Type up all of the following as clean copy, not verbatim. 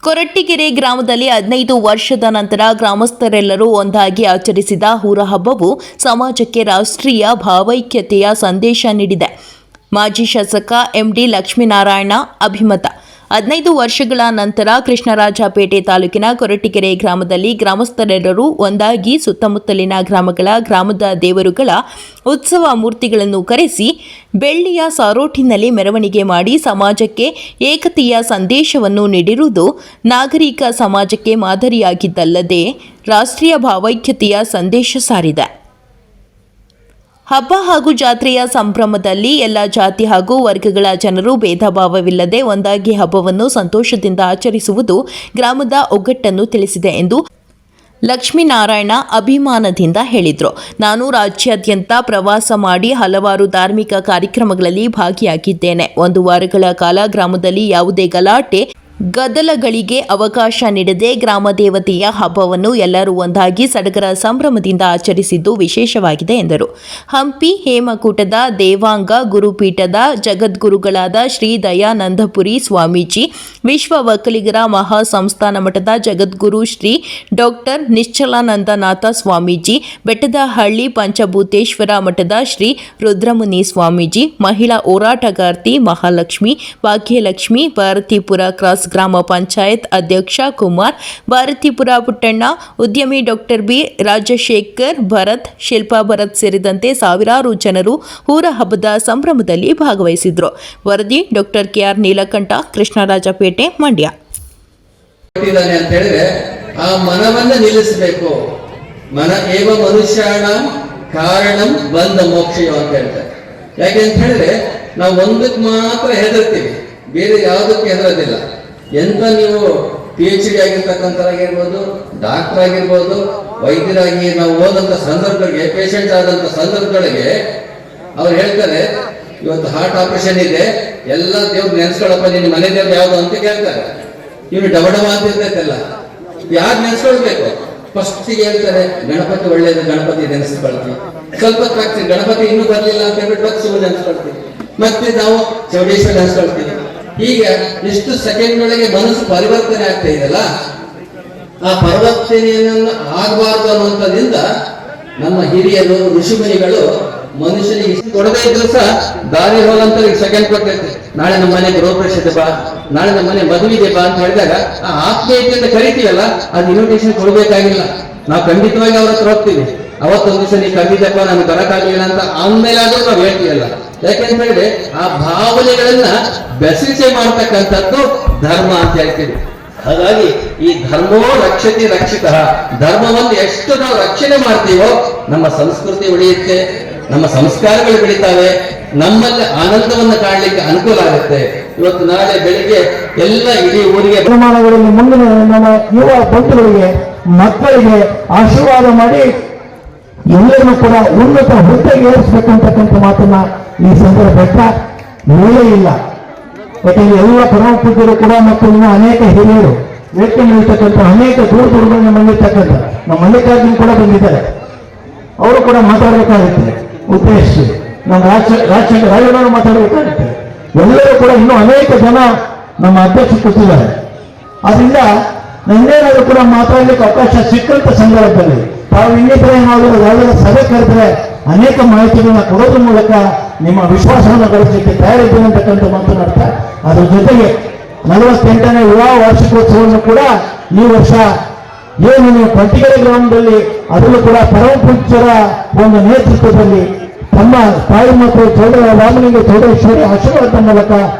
ಕೊರಟ್ಟಿಗೆರೆ ಗ್ರಾಮದಲ್ಲಿ 15 ವರ್ಷದ ನಂತರ ಗ್ರಾಮಸ್ಥರೆಲ್ಲರೂ ಒಂದಾಗಿ ಆಚರಿಸಿದ ಹೂರ ಹಬ್ಬವು ಸಮಾಜಕ್ಕೆ ರಾಷ್ಟ್ರೀಯ ಭಾವೈಕ್ಯತೆಯ ಸಂದೇಶ ನೀಡಿದೆ. ಮಾಜಿ ಶಾಸಕ ಎಂಡಿ ಲಕ್ಷ್ಮೀನಾರಾಯಣ ಅಭಿಮತ. 15 ವರ್ಷಗಳ ನಂತರ ಕೃಷ್ಣರಾಜಪೇಟೆ ತಾಲೂಕಿನ ಕೊರಟ್ಟಿಗೆರೆ ಗ್ರಾಮದಲ್ಲಿ ಗ್ರಾಮಸ್ಥರೆಲ್ಲರೂ ಒಂದಾಗಿ ಸುತ್ತಮುತ್ತಲಿನ ಗ್ರಾಮದ ದೇವರುಗಳ ಉತ್ಸವ ಮೂರ್ತಿಗಳನ್ನು ಕರೆಸಿ ಬೆಳ್ಳಿಯ ಸಾರೋಟಿನಲ್ಲಿ ಮೆರವಣಿಗೆ ಮಾಡಿ ಸಮಾಜಕ್ಕೆ ಏಕತೆಯ ಸಂದೇಶವನ್ನು ನೀಡಿರುವುದು ನಾಗರಿಕ ಸಮಾಜಕ್ಕೆ ಮಾದರಿಯಾಗಿದ್ದಲ್ಲದೆ ರಾಷ್ಟ್ರೀಯ ಭಾವೈಕ್ಯತೆಯ ಸಂದೇಶ ಸಾರಿದೆ. ಹಬ್ಬ ಹಾಗೂ ಜಾತ್ರೆಯ ಸಂಭ್ರಮದಲ್ಲಿ ಎಲ್ಲ ಜಾತಿ ಹಾಗೂ ವರ್ಗಗಳ ಜನರು ಭೇದ ಭಾವವಿಲ್ಲದೆ ಒಂದಾಗಿ ಹಬ್ಬವನ್ನು ಸಂತೋಷದಿಂದ ಆಚರಿಸುವುದು ಗ್ರಾಮದ ಒಗ್ಗಟ್ಟನ್ನು ತಿಳಿಸಿದೆ ಎಂದು ಲಕ್ಷ್ಮೀನಾರಾಯಣ ಅಭಿಮಾನದಿಂದ ಹೇಳಿದರು. ನಾನು ರಾಜ್ಯಾದ್ಯಂತ ಪ್ರವಾಸ ಮಾಡಿ ಹಲವಾರು ಧಾರ್ಮಿಕ ಕಾರ್ಯಕ್ರಮಗಳಲ್ಲಿ ಭಾಗಿಯಾಗಿದ್ದೇನೆ. 1 ವಾರಗಳ ಕಾಲ ಗ್ರಾಮದಲ್ಲಿ ಯಾವುದೇ ಗಲಾಟೆ ಗದ್ದಲಗಳಿಗೆ ಅವಕಾಶ ನೀಡದೆ ಗ್ರಾಮ ದೇವತೆಯ ಹಬ್ಬವನ್ನು ಎಲ್ಲರೂ ಒಂದಾಗಿ ಸಡಗರ ಸಂಭ್ರಮದಿಂದ ಆಚರಿಸಿದ್ದು ವಿಶೇಷವಾಗಿದೆ ಎಂದರು. ಹಂಪಿ ಹೇಮಕೂಟದ ದೇವಾಂಗ ಗುರುಪೀಠದ ಜಗದ್ಗುರುಗಳಾದ ಶ್ರೀ ದಯಾನಂದಪುರಿ ಸ್ವಾಮೀಜಿ, ವಿಶ್ವ ಒಕ್ಕಲಿಗರ ಮಹಾ ಸಂಸ್ಥಾನ ಮಠದ ಜಗದ್ಗುರು ಶ್ರೀ ಡಾಕ್ಟರ್ ನಿಶ್ಚಲಾನಂದನಾಥ ಸ್ವಾಮೀಜಿ, ಬೆಟ್ಟದಹಳ್ಳಿ ಪಂಚಭೂತೇಶ್ವರ ಮಠದ ಶ್ರೀ ರುದ್ರಮುನಿ ಸ್ವಾಮೀಜಿ, ಮಹಿಳಾ ಹೋರಾಟಗಾರ್ತಿ ಮಹಾಲಕ್ಷ್ಮಿ, ಭಾಗ್ಯಲಕ್ಷ್ಮಿ, ಭಾರತೀಪುರ ಕ್ರಾಸ್ ಗ್ರಾಮ ಪಂಚಾಯತ್ ಅಧ್ಯಕ್ಷ ಕುಮಾರ್, ಭಾರತೀಪುರ ಪುಟ್ಟಣ್ಣ, ಉದ್ಯಮಿ ಡಾಕ್ಟರ್ ಬಿ ರಾಜಶೇಖರ್, ಭರತ್, ಶಿಲ್ಪಾ ಭರತ್ ಸೇರಿದಂತೆ ಸಾವಿರಾರು ಜನರು ಹೂರ ಹಬ್ಬದ ಸಂಭ್ರಮದಲ್ಲಿ ಭಾಗವಹಿಸಿದ್ರು. ವರದಿ ಡಾಕ್ಟರ್ ಕೆಆರ್ ನೀಲಕಂಠ, ಕೃಷ್ಣರಾಜಪೇಟೆ, ಮಂಡ್ಯ. ಅಂತ ಹೇಳಿದ್ರೆ ಆ ಮನವನ್ನ ನಿಲ್ಲಿಸಬೇಕು. ಮನ ಏವ ಮನುಷ್ಯನ ಕಾರಣಂ ಬಂದ ಮೋಕ್ಷಯೋ ಅಂತ ಹೇಳ್ತಾರೆ. ಯಾಕೆ ಅಂತ ಹೇಳಿದ್ರೆ ನಾವು ಒಂದಕ್ಕೆ ಮಾತ್ರ ಹೆದರ್ತೀವಿ, ಬೇರೆ ಯಾವುದಕ್ಕೆ ಹೆದರೋದಿಲ್ಲ. ಎಂತ ನೀವು PhD ಆಗಿರ್ತಕ್ಕಂಥರಾಗಿರ್ಬೋದು, ಡಾಕ್ಟರ್ ಆಗಿರ್ಬೋದು, ವೈದ್ಯರಾಗಿ ನಾವು ಹೋದಂತ ಸಂದರ್ಭಗಳಿಗೆ, ಪೇಷಂಟ್ ಆದಂತ ಸಂದರ್ಭಗಳಿಗೆ ಅವ್ರು ಹೇಳ್ತಾರೆ, ಇವತ್ತು ಹಾರ್ಟ್ ಆಪರೇಷನ್ ಇದೆ, ಎಲ್ಲ ದೇವ್ರು ನೆನ್ಸ್ಕೊಳಪ್ಪ, ನಿನ್ನ ಮನೆ ದೇವ್ರು ಯಾವ್ದು ಅಂತ ಕೇಳ್ತಾರೆ. ಇವ್ರು ಡಬಡಮ ಅಂತ ಇರ್ತೈತಲ್ಲ, ಯಾರು ನೆನ್ಸ್ಕೊಳ್ಬೇಕು? ಫಸ್ಟಿಗೆ ಹೇಳ್ತಾರೆ ಗಣಪತಿ ಒಳ್ಳೇದು, ಗಣಪತಿ ನೆನೆಸ್ಕೊಳ್ತೀವಿ. ಸ್ವಲ್ಪ ಆಗ್ತೀವಿ, ಗಣಪತಿ ಇನ್ನೂ ಬರ್ಲಿಲ್ಲ ಅಂತ ಹೇಳ್ಬಿಟ್ಟು ಮತ್ತೆ ಶಿವ ನೆನ್ಸ್ಕೊಳ್ತೀವಿ, ಮತ್ತೆ ನಾವು ಚೌಡೇಶ್ವರ ನೆನ್ಸ್ಕೊಳ್ತೀವಿ. ಹೀಗೆ ಎಷ್ಟು ಸೆಕೆಂಡ್ಗಳಿಗೆ ಮನಸ್ಸು ಪರಿವರ್ತನೆ ಆಗ್ತಾ ಇದೆಯಲ್ಲ, ಆ ಪರಿವರ್ತನೆಯನ್ನು ಆಗಬಾರ್ದು ಅನ್ನುವಂಥದ್ರಿಂದ ನಮ್ಮ ಹಿರಿಯರು ಋಷಿಮುನಿಗಳು ಮನುಷ್ಯನಿಗೆ ಇಷ್ಟು ಕೊಡದೇ ಇದ್ರು ಸಹ ದಾರಿ ಹೋಗಂತ ಸೆಕೆಂಡ್ ಕೊಡ್ತೈತೆ. ನಾಳೆ ನಮ್ಮ ಮನೆ ಗೃಹಪ್ರವೇಶ ಬಾ, ನಾಳೆ ನಮ್ಮ ಮನೆ ಮದುವೆಗೆ ಬಾ ಅಂತ ಹೇಳಿದಾಗ ಆ ಆತ್ಮೀಯತೆಯಿಂದ ಕರಿತೀವಲ್ಲ, ಅದು ಇನ್ವಿಟೇಷನ್ ಕೊಡ್ಬೇಕಾಗಿಲ್ಲ. ನಾವು ಖಂಡಿತವಾಗಿ ಅವ್ರ ಹತ್ರ ಹೋಗ್ತೀವಿ. ಅವತ್ತೊಂದು ದಿವಸ ನೀ ಕರೆದಿದ್ದಪ್ಪ, ನಮ್ಗೆ ಬರಕ್ಕಾಗಲಿಲ್ಲ ಅಂತ ಆಮೇಲೆ ಆದ್ರೂ ನಾವು ಹೇಳ್ತೀವಲ್ಲ. ಯಾಕೆಂತ ಹೇಳಿದ್ರೆ ಆ ಭಾವನೆಗಳನ್ನ ಬೆಸರಿಕೆ ಮಾಡ್ತಕ್ಕಂಥದ್ದು ಧರ್ಮ ಅಂತ ಹೇಳ್ತೀವಿ. ಹಾಗಾಗಿ ಈ ಧರ್ಮೋ ರಕ್ಷತಿ ರಕ್ಷಿತ, ಧರ್ಮವನ್ನು ಎಷ್ಟು ನಾವು ರಕ್ಷಣೆ ಮಾಡ್ತೀವೋ ನಮ್ಮ ಸಂಸ್ಕೃತಿ ಉಳಿಯುತ್ತೆ, ನಮ್ಮ ಸಂಸ್ಕಾರಗಳು ಬೆಳೀತಾವೆ, ನಮ್ಮಲ್ಲಿ ಆನಂದವನ್ನು ಕಾಣಲಿಕ್ಕೆ ಅನುಕೂಲ ಆಗುತ್ತೆ. ಇವತ್ತು ನಾಳೆ ಬೆಳಿಗ್ಗೆ ಎಲ್ಲ ಇಡೀ ಊರಿಗೆ ಪ್ರಮಾಣಗಳಲ್ಲಿ ಮುಂದಿನ ನಮ್ಮ ಯುವ ಬಂಧುಗಳಿಗೆ, ಮಕ್ಕಳಿಗೆ ಆಶೀರ್ವಾದ ಮಾಡಿ ಎಲ್ಲರನ್ನೂ ಕೂಡ ಉನ್ನತ ಹುದ್ದೆಗೆ ಏರಿಸಬೇಕಂತಕ್ಕಂಥ ಮಾತನ್ನ ಈ ಸಂದರ್ಭ ಮೂಲೆ ಇಲ್ಲ. ಯಾಕಂದ್ರೆ ಎಲ್ಲ ಪರಮ ಪೂಜ್ಯರು ಕೂಡ ಮತ್ತು ಇನ್ನು ಅನೇಕ ಹಿರಿಯರು ವ್ಯಕ್ತಿ ನಿಲ್ತಕ್ಕಂಥ ಅನೇಕ ದೂರದಿಂದ ಬಂದಿರ್ತಕ್ಕಂಥ ನಮ್ಮ ಮಲ್ಲಿಕಾರ್ಜುನ್ ಕೂಡ ಬಂದಿದ್ದಾರೆ. ಅವರು ಕೂಡ ಮಾತಾಡಬೇಕಾಗುತ್ತೆ. ಉದ್ದೇಶ್ ನಮ್ಮ ರಾಜರು ಮಾತಾಡಬೇಕಾಗುತ್ತೆ. ಎಲ್ಲರೂ ಕೂಡ ಇನ್ನೂ ಅನೇಕ ಜನ ನಮ್ಮ ಅಧ್ಯಕ್ಷರು ಕೂತಿದ್ದಾರೆ. ಆದ್ರಿಂದ ಇನ್ನೇನಾದ್ರೂ ಕೂಡ ಮಾತಾಡಲಿಕ್ಕೆ ಅವಕಾಶ ಸಿಕ್ಕಂತ ಸಂದರ್ಭದಲ್ಲಿ ತಾವು ಇನ್ನಿತರ ಏನಾದರೂ ಯಾವುದಾದ್ರೂ ಸಭೆ ಕರೆದ್ರೆ ಅನೇಕ ಮಾಹಿತಿಗಳನ್ನ ಕೊಡೋದ್ರ ಮೂಲಕ ನಿಮ್ಮ ವಿಶ್ವಾಸವನ್ನು ಗಳಿಸಲಿಕ್ಕೆ ತಯಾರಿದ್ದೇನೆ ಅಂತಕ್ಕಂಥ ಮಾತನಾಡ್ತಾ, ಅದ್ರ ಜೊತೆಗೆ 48ನೇ ವಿವಾಹ ವಾರ್ಷಿಕೋತ್ಸವವನ್ನು ಕೂಡ ಈ ವರ್ಷ ಏನು ನೀವು ಕೊರಟ್ಟಿಗೆರೆ ಗ್ರಾಮದಲ್ಲಿ ಅದರಲ್ಲೂ ಕೂಡ ಪರಮ ಪೂಜ್ಯರ ಒಂದು ನೇತೃತ್ವದಲ್ಲಿ ತಮ್ಮ ತಾಯಿ ಮತ್ತು ರಾಮನಿಗೆ ಚೌಡೇಶ್ವರಿ ಆಶೀರ್ವಾದ ಮೂಲಕ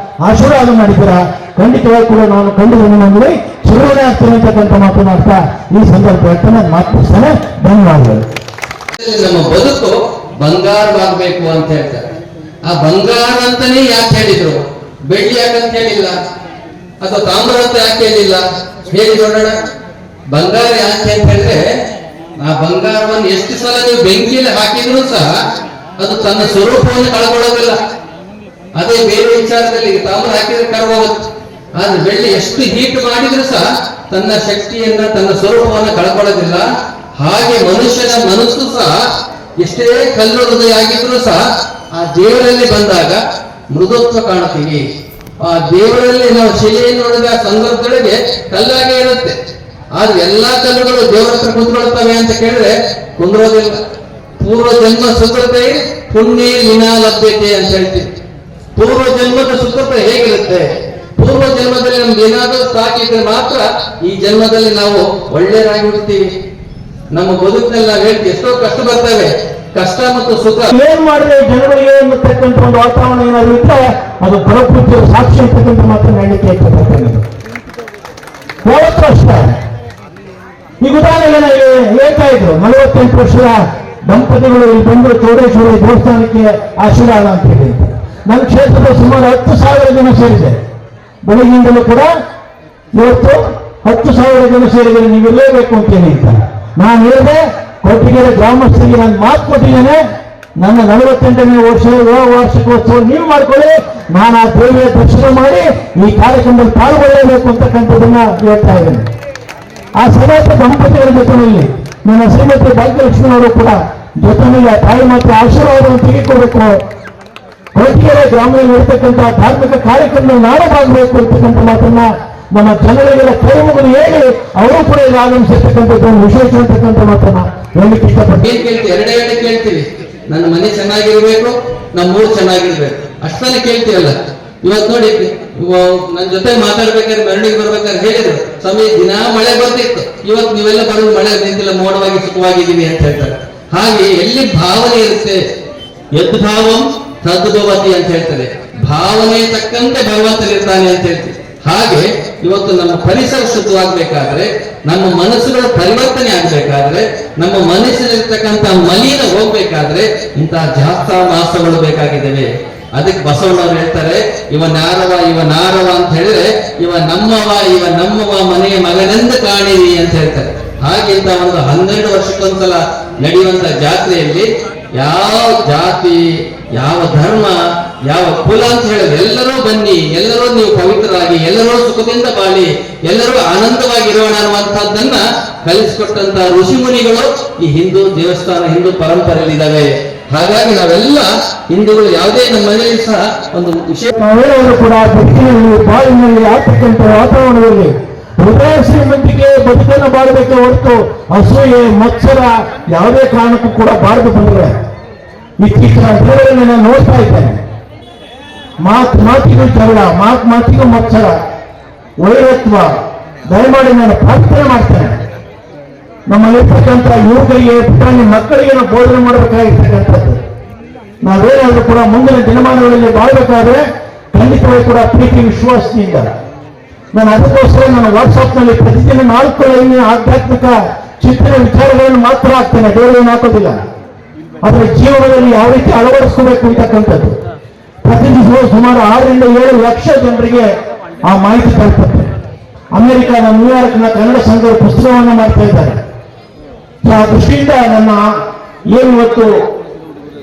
ಆಶೀರ್ವಾದ ಮಾಡಿದ್ದೀರಾ. ಖಂಡಿತವಾಗಿ ಕೂಡ ನಾನು ಕಂಡಿದ್ದೇನೆ, ನಮಗೆ ಸುರುವಣೆ ಆಗ್ತೇನೆ ಅಂತಕ್ಕಂಥ ಮಾತನಾಡ್ತಾ ಈ ಸಂದರ್ಭ ಹೇಳ್ತಾನೆ ಮಾತನಾಡ್ತಾನೆ. ಧನ್ಯವಾದಗಳು. ನಮ್ಮ ಬದುಕು ಬಂಗಾರವಾಗಬೇಕು ಅಂತ ಹೇಳ್ತಾರೆ. ಆ ಬಂಗಾರ ಅಂತಾನೆ ಯಾಕೆ ಹೇಳಿದ್ರು? ಬೆಳ್ಳಿ ಯಾಕಂತ ಹೇಳಿಲ್ಲ, ಅಥವಾ ತಾಮ್ರ ಅಂತ ಯಾಕೆ ಹೇಳಿಲ್ಲ? ಹೇಳಿ ನೋಡೋಣ. ಬಂಗಾರ ಯಾಕೆ ಅಂತ ಹೇಳಿದ್ರೆ, ಆ ಬಂಗಾರವನ್ನು ಎಷ್ಟು ಸಲ ನೀವು ಬೆಂಕಿಯಲ್ಲಿ ಹಾಕಿದ್ರು ಸಹ ಅದು ತನ್ನ ಸ್ವರೂಪವನ್ನು ಕಳ್ಕೊಳ್ಳೋದಿಲ್ಲ. ಅದೇ ಬೇರೆ ವಿಚಾರದಲ್ಲಿ ತಾಮ್ರ ಹಾಕಿದ್ರೆ ಕರಗೋಗುತ್ತೆ. ಆದ್ರೆ ಬೆಳ್ಳಿ ಎಷ್ಟು ಹೀಟ್ ಮಾಡಿದ್ರು ಸಹ ತನ್ನ ಶಕ್ತಿಯನ್ನ, ತನ್ನ ಸ್ವರೂಪವನ್ನು ಕಳ್ಕೊಳ್ಳೋದಿಲ್ಲ. ಹಾಗೆ ಮನುಷ್ಯನ ಮನಸ್ಸು ಸಹ ಎಷ್ಟೇ ಕಲ್ಲು ಹೃದಯ ಆಗಿದ್ರು ಸಹ ಆ ದೇವರಲ್ಲಿ ಬಂದಾಗ ಮೃದುತ್ವ ಕಾಣುತ್ತೀವಿ. ಆ ದೇವರಲ್ಲಿ ನಾವು ಶಿಲೆಯನ್ನು ನೋಡಿದ ಸಂದರ್ಭದೊಳಗೆ ಕಲ್ಲಾಗೆ ಇರುತ್ತೆ. ಆದ್ರೆ ಎಲ್ಲಾ ಕಲ್ಲುಗಳು ದೇವರ ಹತ್ರ ಕುಂತ್ಕೊಳ್ತವೆ ಅಂತ ಕೇಳಿದ್ರೆ ಕುಂದ್ರೋದಿಲ್ಲ. ಪೂರ್ವ ಜನ್ಮ ಸುಕೃತೆ ಪುಣ್ಯ ವಿನಾ ಲಭ್ಯತೆ ಅಂತ ಹೇಳ್ತೀವಿ. ಪೂರ್ವ ಜನ್ಮದ ಸುಕೃತ ಹೇಗಿರುತ್ತೆ? ಪೂರ್ವ ಜನ್ಮದಲ್ಲಿ ನಮ್ಗೆ ಏನಾದ್ರೂ ಸಾಕಿದ್ರೆ ಮಾತ್ರ ಈ ಜನ್ಮದಲ್ಲಿ ನಾವು ಒಳ್ಳೆಯರಾಗಿ ಬಿಡ್ತೀವಿ. ನಮ್ಮ ಬದುಕಿನಲ್ಲಿ ನಾವು ಹೇಳ್ತೀವಿ ಎಷ್ಟೋ ಕಷ್ಟ ಬರ್ತವೆ, ಕಷ್ಟ ಮತ್ತು ಸುಖ ಏನ್ ಮಾಡಿದ್ರೆ ಜನಗಳಿಗೆ ಅಂತಕ್ಕಂಥ ಒಂದು ವಾತಾವರಣ ಏನಾದ್ರು ಇದ್ರೆ ಅದು ಪರಪೂಜ್ಯರ ಸಾಕ್ಷಿ ಅಂತಕ್ಕಂಥ ಮಾತ್ರ ಹೇಳಲಿಕ್ಕೆ ಇಷ್ಟಪಡ್ತೇನೆ. ಯಾವತ್ತೂ ಅಷ್ಟೇ. ಈಗ ಉದಾಹರಣೆಗೆ ನಾವು ಹೇಳ್ತಾ ಇದ್ರು 48 ವರ್ಷದ ದಂಪತಿಗಳು ಇಲ್ಲಿ ಬಂದು ಚೌಡೇಶ್ವರಿ ದೇವಸ್ಥಾನಕ್ಕೆ ಆಶೀರ್ವಾದ ಅಂತ ಹೇಳಿ ನನ್ನ ಕ್ಷೇತ್ರದ ಸುಮಾರು 10,000 ಜನ ಸೇರಿದೆ. ಬೆಳಗ್ಗಿಂದಲೂ ಕೂಡ ಇವತ್ತು 10,000 ಜನ ಸೇರಿದರೆ ನೀವು ಇರಲೇಬೇಕು ಅಂತೇಳಿ ಅಂತ ನಾನು ಹೇಳಿದೆ. ಕೊಟ್ಟಿಗೆರೆ ಗ್ರಾಮಸ್ಥರಿಗೆ ನಾನು ಮಾತು ಕೊಟ್ಟಿದ್ದೇನೆ, ನನ್ನ 48ನೇ ವಾರ್ಷಿಕೋತ್ಸವ ನೀವು ಮಾಡ್ಕೊಳ್ಳಿ, ನಾನು ಆ ದೇವಿಯ ದರ್ಶನ ಮಾಡಿ ಈ ಕಾರ್ಯಕ್ರಮದಲ್ಲಿ ಪಾಲ್ಗೊಳ್ಳಬೇಕು ಅಂತಕ್ಕಂಥದ್ದನ್ನ ಹೇಳ್ತಾ ಇದ್ದೇನೆ. ಆ ಸಮಸ್ತ ದಂಪತಿಗಳ ಜೊತೆಯಲ್ಲಿ ನನ್ನ ಶ್ರೀಮತಿ ಭಾಗ್ಯಲಕ್ಷ್ಮಿ ಅವರು ಕೂಡ ಜೊತೆಯಲ್ಲಿ ತಾಯಿ ಮಾತ್ರ ಆಶೀರ್ವಾದವನ್ನು ತೆಗೆದುಕೊಳ್ಬೇಕು. ಕೊಟ್ಟಿಗೆರೆ ಗ್ರಾಮದಲ್ಲಿ ಇರತಕ್ಕಂತಹ ಧಾರ್ಮಿಕ ಕಾರ್ಯಕ್ರಮದಲ್ಲಿ ನಾನು ಭಾಗಬೇಕು ಅಂತಕ್ಕಂಥ ಮಾತನ್ನ ನಮ್ಮ ಜನರಿಗೆಲ್ಲ ಕೈ ಮುಗಿದು ಹೇಳಿ ಅವರು ಕೂಡ ಇಲ್ಲಿ ಆಗಮಿಸಿರ್ತಕ್ಕಂಥದ್ದು ಒಂದು ವಿಶೇಷ ಅಂತಕ್ಕಂಥ ಮಾತನ್ನ ಹೇಳಲಿಕ್ಕೆ ಇಷ್ಟಪಡ್ತೀನಿ. ಏನ್ ಕೇಳ್ತೀವಿ? ಎರಡೇ ಕೇಳ್ತೀವಿ, ನನ್ನ ಮನೆ ಚೆನ್ನಾಗಿರ್ಬೇಕು, ನಮ್ಮ ಊರು ಚೆನ್ನಾಗಿರ್ಬೇಕು, ಅಷ್ಟೇ ಕೇಳ್ತೀವಲ್ಲ. ಇವತ್ತು ನೋಡಿ, ನನ್ನ ಜೊತೆ ಮಾತಾಡ್ಬೇಕಾದ್ರೆ ಮೆರವಣಿಗೆ ಬರ್ಬೇಕಾದ್ರೆ ಹೇಳಿದ್ರು, ಸ್ವಾಮಿ ದಿನ ಮಳೆ ಬರ್ತಿತ್ತು, ಇವತ್ತು ನೀವೆಲ್ಲ ಬರೋದು ಮಳೆ ನಿಂತಿಲ್ಲ, ಮೋಡವಾಗಿ ಸುಖವಾಗಿದ್ದೀವಿ ಅಂತ ಹೇಳ್ತಾರೆ. ಹಾಗೆ ಎಲ್ಲಿ ಭಾವನೆ ಇರುತ್ತೆ, ಯದ್ಭಾವಂ ತದ್ಭವತಿ ಅಂತ ಹೇಳ್ತಾರೆ. ಭಾವನೆ ತಕ್ಕಂತೆ ಭಗವಂತನಿರ್ತಾನೆ ಅಂತ ಹೇಳ್ತೀವಿ. ಹಾಗೆ ಇವತ್ತು ನಮ್ಮ ಪರಿಸರ ಶುದ್ಧವಾಗಬೇಕಾದ್ರೆ, ನಮ್ಮ ಮನಸ್ಸುಗಳ ಪರಿವರ್ತನೆ ಆಗ್ಬೇಕಾದ್ರೆ, ನಮ್ಮ ಮನಸ್ಸಿನಲ್ಲಿರ್ತಕ್ಕಂಥ ಮಲಿನ ಹೋಗ್ಬೇಕಾದ್ರೆ ಇಂತಹ ಜಾಸ್ತಾ ಮಾಸಗಳು ಬೇಕಾಗಿದ್ದೇವೆ. ಅದಕ್ಕೆ ಬಸವಣ್ಣವ್ರು ಹೇಳ್ತಾರೆ, ಇವ ನಾರವ ಅಂತ ಹೇಳಿದ್ರೆ ಇವ ನಮ್ಮವ ಮನೆಯ ಮಗನೆಂದು ಕಾಣಿರಿ ಅಂತ ಹೇಳ್ತಾರೆ. ಹಾಗಿಂತ ಒಂದು 12 ವರ್ಷಕ್ಕೊಂದ್ಸಲ ನಡೆಯುವಂತ ಜಾತ್ರೆಯಲ್ಲಿ ಯಾವ ಜಾತಿ, ಯಾವ ಧರ್ಮ, ಯಾವ ಕುಲ ಅಂತ ಹೇಳಿದ್ರೆ ಎಲ್ಲರೂ ಬನ್ನಿ, ಎಲ್ಲರೂ ನೀವು ಪವಿತ್ರರಾಗಿ, ಎಲ್ಲರೂ ಸುಖದಿಂದ ಬಾಳಿ, ಎಲ್ಲರೂ ಆನಂದವಾಗಿರೋಣ ಅನ್ನುವಂಥದ್ದನ್ನ ಕಲಿಸಿಕೊಟ್ಟಂತ ಋಷಿ ಮುನಿಗಳು ಈ ಹಿಂದೂ ದೇವಸ್ಥಾನ, ಹಿಂದೂ ಪರಂಪರೆಯಲ್ಲಿ ಇದ್ದಾವೆ. ಹಾಗಾಗಿ ನಾವೆಲ್ಲ ಹಿಂದೂಗಳು ಯಾವುದೇ ನಮ್ಮ ಮನೆಯಲ್ಲಿ ಸಹ ಒಂದು ವಿಶೇಷ ನಾವೆಲ್ಲರೂ ಕೂಡ ಬದುಕಿನಲ್ಲಿ ಬಾಳಿನಲ್ಲಿ ಆಗ್ತಕ್ಕಂಥ ವಾತಾವರಣದಲ್ಲಿ ಹೃದಯ ಶ್ರೀಮಂತಿಕೆ ಬದುಕನ್ನು ಬಾಳಬೇಕೆ ಹೊರತು ಅಸೂಯೆ ಮತ್ಸರ ಯಾವುದೇ ಕಾರಣಕ್ಕೂ ಕೂಡ ಬಾರದು. ಬಂದ್ರೆ ಇತ್ತೀಚಿನ ದಿನಗಳಲ್ಲಿ ನಾನು ನೋಡ್ತಾ ಇದ್ದೇನೆ, ಮಾತಿಗೂ ಜಗಳ, ಮಾತಿಗೂ ಮತ್ಸರ, ವೈರತ್ವ. ದಯಮಾಡಿ ನಾನು ಪ್ರಾರ್ಥನೆ ಮಾಡ್ತೇನೆ, ನಮ್ಮಲ್ಲಿರ್ತಕ್ಕಂಥ ಯುವಕರಿಗೆ ಪುಟಾಣಿ ಮಕ್ಕಳಿಗೆ ನಾವು ಬೋಧನೆ ಮಾಡಬೇಕಾಗಿರ್ತಕ್ಕಂಥದ್ದು. ನಾವೇನಾದ್ರೂ ಕೂಡ ಮುಂದಿನ ದಿನಮಾನಗಳಲ್ಲಿ ಬಾಳ್ಬೇಕಾದ್ರೆ ಖಂಡಿತವಾಗಿ ಕೂಡ ಪ್ರೀತಿ ವಿಶ್ವಾಸದಿಂದ ನಾನು ಅದಕ್ಕೋಸ್ಕರ ನನ್ನ ವಾಟ್ಸಾಪ್ನಲ್ಲಿ ಪ್ರತಿದಿನ 4 ಆಧ್ಯಾತ್ಮಿಕ ಚಿಂತನೆ ವಿಚಾರಗಳನ್ನು ಮಾತ್ರ ಹಾಕ್ತೇನೆ, ಬೇರೆಯನ್ನು ಹಾಕೋದಿಲ್ಲ. ಅದರ ಜೀವನದಲ್ಲಿ ಯಾವ ರೀತಿ ಅಳವಡಿಸ್ಕೋಬೇಕು ಅಂತಕ್ಕಂಥದ್ದು ಪ್ರತಿದಿನ ಸುಮಾರು 6 ರಿಂದ 7 ಲಕ್ಷ ಜನರಿಗೆ ಆ ಮಾಹಿತಿ ತಲುಪುತ್ತೆ. ಅಮೆರಿಕದ ನ್ಯೂಯಾರ್ಕ್ನ ಕನ್ನಡ ಸಂಘದ ಪುಸ್ತಕವನ್ನು ಮಾಡ್ತಾ ಇದ್ದಾರೆ. ಆ ದೃಷ್ಟಿಯಿಂದ ನನ್ನ ಏನು ಇವತ್ತು,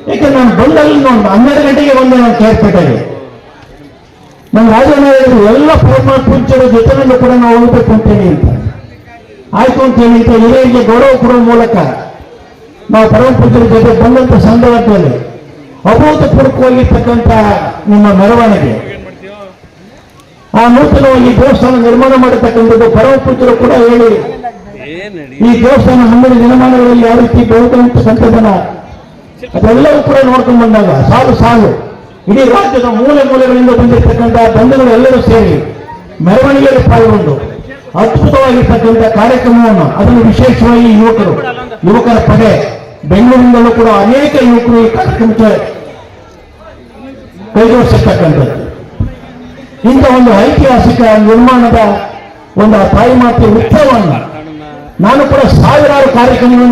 ಯಾಕೆ ನಾನು ಬಂದಲ್ಲಿ 12 ಗಂಟೆಗೆ ಬಂದೆ ನಾನು ಕೇರ್ಪೇಟೆಗೆ. ನನ್ನ ರಾಜಣ್ಣ ಎಲ್ಲ ಪರಮಾತ್ಮ ಪೂಜ್ಯರ ಜೊತೆನಲ್ಲೂ ಕೂಡ ನಾವು ಹೋಗ್ಬೇಕು ಅಂತೇಳಿ ಅಂತ ಆಯ್ತು ಅಂತೇಳಿ ಅಂತ ಹಿರಿಯರಿಗೆ ಗೌರವ ಕೊಡುವ ಮೂಲಕ ನಾವು ಪರಮ ಪೂಜ್ಯರ ಜೊತೆ ಬಂದಂತ ಸಂದರ್ಭದಲ್ಲಿ ಅಭೂತಪೂರ್ವಕವಾಗಿರ್ತಕ್ಕಂಥ ನಿಮ್ಮ ಮೆರವಣಿಗೆ, ಆ ನೂತನವಾಗಿ ದೇವಸ್ಥಾನ ನಿರ್ಮಾಣ ಮಾಡತಕ್ಕಂಥದ್ದು ಪರಮ ಪೂಜ್ಯರು ಕೂಡ ಹೇಳಿ ಈ ದೇವಸ್ಥಾನ ಮುಂದಿನ ದಿನಮಾನಗಳಲ್ಲಿ ಯಾವ ರೀತಿ ಬೆಳೆದಂತಕ್ಕಂಥದ್ದನ್ನ ಅದೆಲ್ಲವೂ ಕೂಡ ನೋಡ್ಕೊಂಡು ಬಂದಾಗ ಸಾಲು ಇಡೀ ರಾಜ್ಯದ ಮೂಲೆಗಳಿಂದ ಬಂದಿರತಕ್ಕಂಥ ಬಂಧುಗಳು ಎಲ್ಲರೂ ಸೇರಿ ಮೆರವಣಿಗೆಯಲ್ಲಿ ಪಾಲ್ಗೊಂಡು ಅದ್ಭುತವಾಗಿರ್ತಕ್ಕಂಥ ಕಾರ್ಯಕ್ರಮವನ್ನು, ಅದನ್ನು ವಿಶೇಷವಾಗಿ ಯುವಕರ ಪಡೆ ಬೆಂಗಳೂರಿನಲ್ಲೂ ಕೂಡ ಅನೇಕ ಯುವಕರು ಈ ಕಾರ್ಯಕ್ರಮಕ್ಕೆ ಕೈಗೊಳಿಸಿರ್ತಕ್ಕಂಥದ್ದು. ಇಂಥ ಒಂದು ಐತಿಹಾಸಿಕ ನಿರ್ಮಾಣದ ಒಂದು ತಾಯಿ ಮಾತೆ ಉತ್ಸವವನ್ನು ನಾನು ಕೂಡ ಸಾವಿರಾರು ಕಾರ್ಯಕ್ರಮಗಳನ್ನು